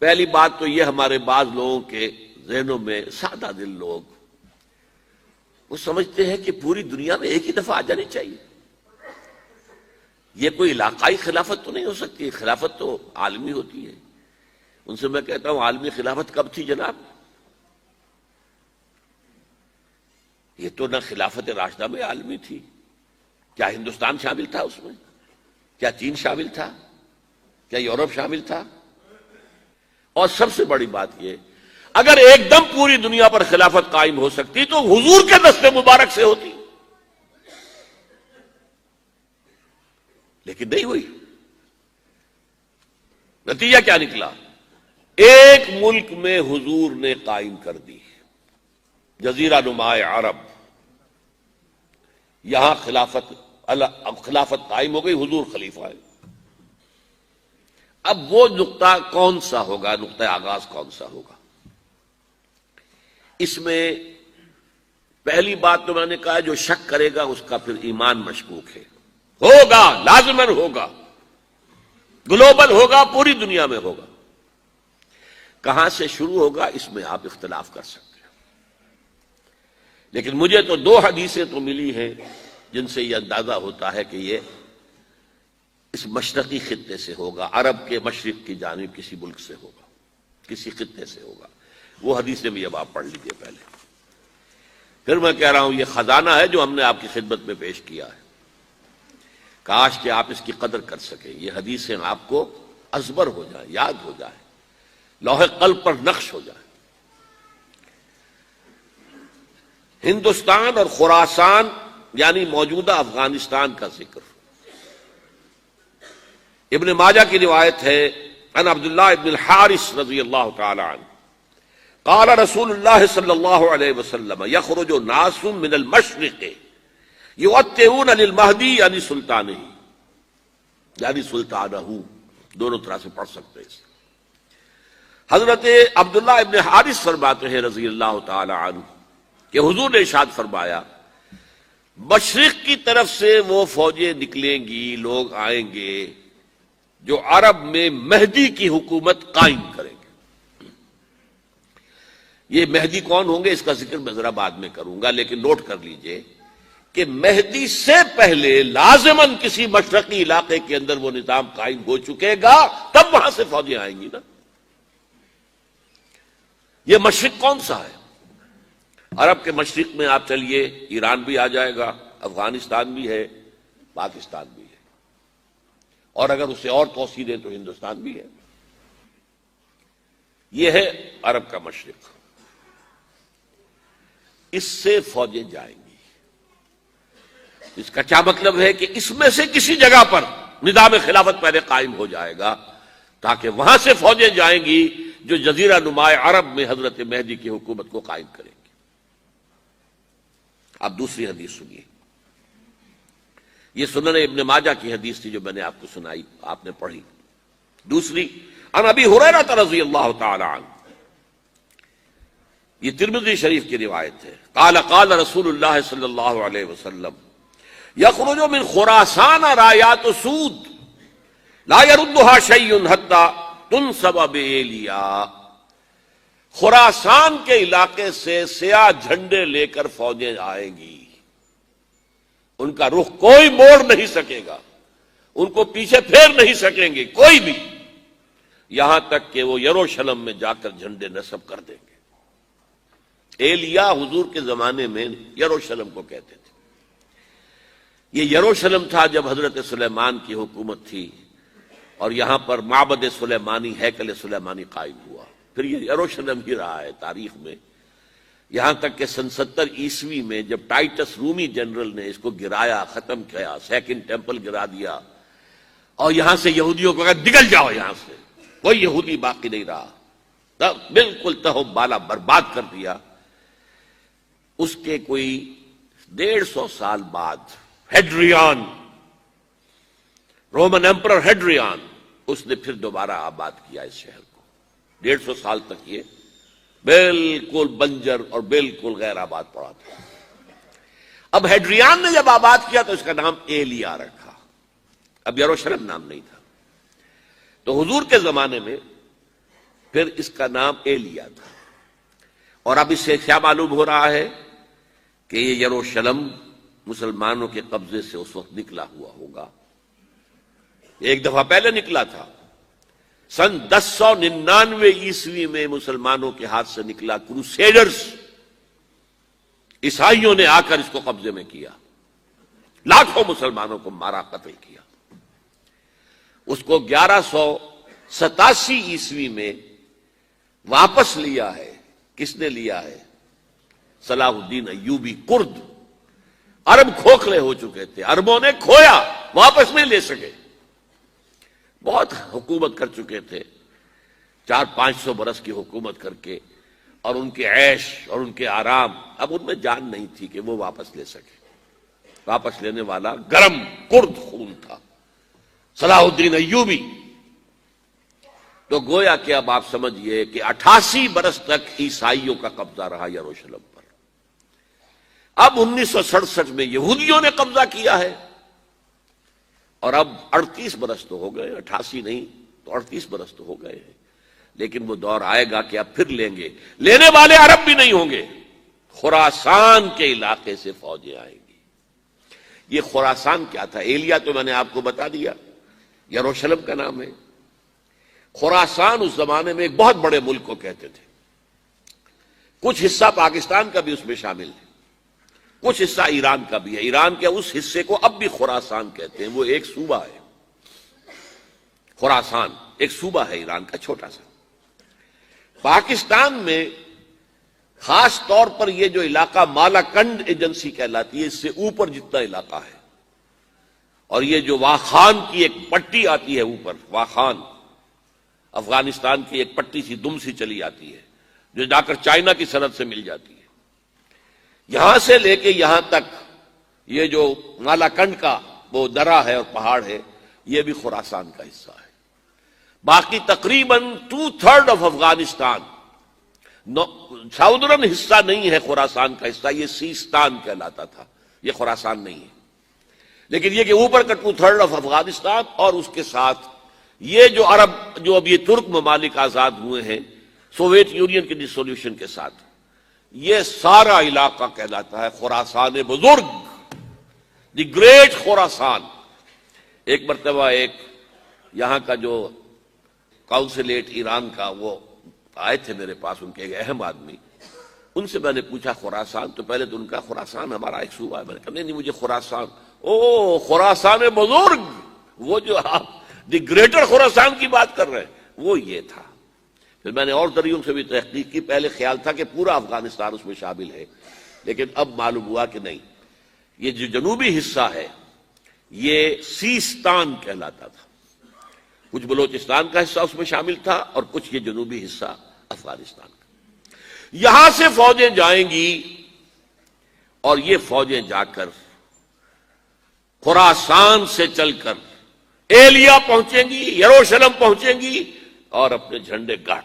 پہلی بات تو یہ ہمارے بعض لوگوں کے ذہنوں میں سادہ دل لوگ وہ سمجھتے ہیں کہ پوری دنیا میں ایک ہی دفعہ آ جانی چاہیے. یہ کوئی علاقائی خلافت تو نہیں ہو سکتی، خلافت تو عالمی ہوتی ہے. ان سے میں کہتا ہوں عالمی خلافت کب تھی جناب؟ یہ تو نہ خلافت راشدہ میں عالمی تھی. کیا ہندوستان شامل تھا اس میں؟ کیا چین شامل تھا؟ کیا یورپ شامل تھا؟ اور سب سے بڑی بات یہ، اگر ایک دم پوری دنیا پر خلافت قائم ہو سکتی تو حضور کے دست مبارک سے ہوتی، لیکن نہیں ہوئی. نتیجہ کیا نکلا؟ ایک ملک میں حضور نے قائم کر دی، جزیرہ نما عرب، یہاں خلافت قائم ہو گئی، حضور خلیفہ ہے. اب وہ نقطہ کون سا ہوگا، نقطہ آغاز کون سا ہوگا؟ اس میں پہلی بات تو میں نے کہا جو شک کرے گا اس کا پھر ایمان مشکوک ہے. ہوگا، لازماً ہوگا، گلوبل ہوگا، پوری دنیا میں ہوگا. کہاں سے شروع ہوگا اس میں آپ اختلاف کر سکتے ہیں، لیکن مجھے تو دو حدیثیں تو ملی ہیں جن سے یہ اندازہ ہوتا ہے کہ یہ اس مشرقی خطے سے ہوگا، عرب کے مشرق کی جانب کسی ملک سے ہوگا، کسی خطے سے ہوگا. وہ حدیثیں بھی اب آپ پڑھ لیجئے پہلے. پھر میں کہہ رہا ہوں یہ خزانہ ہے جو ہم نے آپ کی خدمت میں پیش کیا ہے، کاش کہ آپ اس کی قدر کر سکیں. یہ حدیثیں آپ کو ازبر ہو جائیں، یاد ہو جائیں، لوح قلب پر نقش ہو جائیں. ہندوستان اور خراسان یعنی موجودہ افغانستان کا ذکر. ابن ماجہ کی روایت ہے عن عبداللہ ابن الحارث رضی اللہ تعالی عنہ قال رسول اللہ صلی اللہ علیہ وسلم یخرج ناس من المشرق یؤتئون للمہدی یعنی سلطانہ، یعنی سلطانہ، دونوں طرح سے پڑھ سکتے ہیں. حضرت عبداللہ ابن حارث فرماتے ہیں رضی اللہ تعالی عنہ کہ حضور نے ارشاد فرمایا مشرق کی طرف سے وہ فوجیں نکلیں گی، لوگ آئیں گے جو عرب میں مہدی کی حکومت قائم کریں گے. یہ مہدی کون ہوں گے اس کا ذکر میں ذرا بعد میں کروں گا، لیکن نوٹ کر لیجئے کہ مہدی سے پہلے لازماً کسی مشرقی علاقے کے اندر وہ نظام قائم ہو چکے گا، تب وہاں سے فوجیں آئیں گی نا. یہ مشرق کون سا ہے؟ عرب کے مشرق میں آپ چلیے ایران بھی آ جائے گا، افغانستان بھی ہے، پاکستان بھی ہے، اور اگر اسے اور توسیع دیں تو ہندوستان بھی ہے. یہ ہے عرب کا مشرق. اس سے فوجیں جائیں گی. اس کا کیا مطلب ہے کہ اس میں سے کسی جگہ پر نظام خلافت پہلے قائم ہو جائے گا تاکہ وہاں سے فوجیں جائیں گی جو جزیرہ نما عرب میں حضرت مہدی کی حکومت کو قائم کریں گی. اب دوسری حدیث سنیے. یہ سنن ابن ماجہ کی حدیث تھی جو میں نے آپ کو سنائی، آپ نے پڑھی. دوسری عن ابی ہریرہ رضی اللہ تعالی عنہ، یہ ترمذی شریف کی روایت ہے. قال قال رسول اللہ صلی اللہ علیہ وسلم یخرج من خراسان رایات سود لا يردها شیء حتی تنصب بإیلیا. خراسان کے علاقے سے سیاہ جھنڈے لے کر فوجیں آئیں گی، ان کا رخ کوئی موڑ نہیں سکے گا، ان کو پیچھے پھیر نہیں سکیں گے کوئی بھی، یہاں تک کہ وہ یروشلم میں جا کر جھنڈے نصب کر دیں گے. ایلیا حضور کے زمانے میں یروشلم کو کہتے تھے. یہ یروشلم تھا جب حضرت سلیمان کی حکومت تھی اور یہاں پر معبد سلیمانی، ہیکل سلیمانی قائم ہوا. پھر یہ یروشلم ہی رہا ہے تاریخ میں، یہاں تک کہ سن 70 عیسوی میں جب ٹائٹس رومی جنرل نے اس کو گرایا، ختم کیا، سیکنڈ ٹیمپل گرا دیا اور یہاں سے یہودیوں کو کہا نکل جاؤ یہاں سے، کوئی یہودی باقی نہیں رہا، بالکل تہو بالا برباد کر دیا. اس کے کوئی 150 سال بعد ہیڈریان، رومن ایمپرر ہیڈریان، اس نے پھر دوبارہ آباد کیا اس شہر کو. 150 سال تک یہ بالکل بنجر اور بالکل غیر آباد پڑا تھا. اب ہیڈریان نے جب آباد کیا تو اس کا نام ایلیا رکھا، اب یروشلم نام نہیں تھا. تو حضور کے زمانے میں پھر اس کا نام ایلیا تھا. اور اب اس سے کیا معلوم ہو رہا ہے کہ یہ یروشلم مسلمانوں کے قبضے سے اس وقت نکلا ہوا ہوگا. ایک دفعہ پہلے نکلا تھا، سن 1099 عیسوی میں مسلمانوں کے ہاتھ سے نکلا. کروسیڈرز، عیسائیوں نے آ کر اس کو قبضے میں کیا، لاکھوں مسلمانوں کو مارا، قتل کیا. اس کو 1187 عیسوی میں واپس لیا ہے. کس نے لیا ہے؟ صلاح الدین ایوبی. کرد، عرب کھوکھلے ہو چکے تھے، عربوں نے کھویا، واپس نہیں لے سکے. بہت حکومت کر چکے تھے، 400-500 برس کی حکومت کر کے، اور ان کے عیش اور ان کے آرام، اب ان میں جان نہیں تھی کہ وہ واپس لے سکے. واپس لینے والا گرم کرد خون تھا، صلاح الدین ایوبی. تو گویا کہ اب آپ سمجھئے کہ 88 برس تک عیسائیوں کا قبضہ رہا یروشلم پر. اب 1967 میں یہودیوں نے قبضہ کیا ہے، اور اب 38 برس تو ہو گئے، 88 نہیں تو 38 برس تو ہو گئے ہیں. لیکن وہ دور آئے گا کہ اب پھر لیں گے. لینے والے عرب بھی نہیں ہوں گے، خراسان کے علاقے سے فوجیں آئیں گی. یہ خراسان کیا تھا؟ ایلیا تو میں نے آپ کو بتا دیا، یروشلم کا نام ہے. خراسان اس زمانے میں ایک بہت بڑے ملک کو کہتے تھے. کچھ حصہ پاکستان کا بھی اس میں شامل ہے، کچھ حصہ ایران کا بھی ہے. ایران کے اس حصے کو اب بھی خراسان کہتے ہیں. وہ ایک صوبہ ہے، خراسان ایک صوبہ ہے ایران کا، چھوٹا سا. پاکستان میں خاص طور پر یہ جو علاقہ مالاکنڈ ایجنسی کہلاتی ہے، اس سے اوپر جتنا علاقہ ہے، اور یہ جو واخان کی ایک پٹی آتی ہے اوپر، واخان افغانستان کی ایک پٹی سی دم سی چلی آتی ہے جو جا کر چائنا کی سرحد سے مل جاتی ہے. یہاں سے لے کے یہاں تک یہ جو مالاکنڈ کا وہ درہ ہے اور پہاڑ ہے، یہ بھی خراسان کا حصہ ہے. باقی تقریباً 2/3 آف افغانستان ساؤدرن حصہ نہیں ہے خراسان کا حصہ، یہ سیستان کہلاتا تھا، یہ خراسان نہیں ہے. لیکن یہ کہ اوپر کا 2/3 آف افغانستان، اور اس کے ساتھ یہ جو عرب، جو اب یہ ترک ممالک آزاد ہوئے ہیں سوویت یونین کے ڈسولوشن کے ساتھ، یہ سارا علاقہ کہلاتا ہے خراسان بزرگ، دی گریٹ خراسان. ایک مرتبہ ایک یہاں کا جو کاؤنسلیٹ ایران کا، وہ آئے تھے میرے پاس، ان کے ایک اہم آدمی. ان سے میں نے پوچھا خراسان، تو پہلے تو ان کا خراسان ہمارا ایک صوبہ ہے. میں نے کہا نہیں مجھے خراسان، او خراسان بزرگ، وہ جو آپ دی گریٹر خراسان کی بات کر رہے ہیں، وہ یہ تھا. پھر میں نے اور ذریعوں سے بھی تحقیق کی. پہلے خیال تھا کہ پورا افغانستان اس میں شامل ہے، لیکن اب معلوم ہوا کہ نہیں، یہ جو جنوبی حصہ ہے یہ سیستان کہلاتا تھا. کچھ بلوچستان کا حصہ اس میں شامل تھا، اور کچھ یہ جنوبی حصہ افغانستان کا. یہاں سے فوجیں جائیں گی، اور یہ فوجیں جا کر خراسان سے چل کر ایلیا پہنچیں گی، یروشلم پہنچیں گی، اور اپنے جھنڈے گاڑ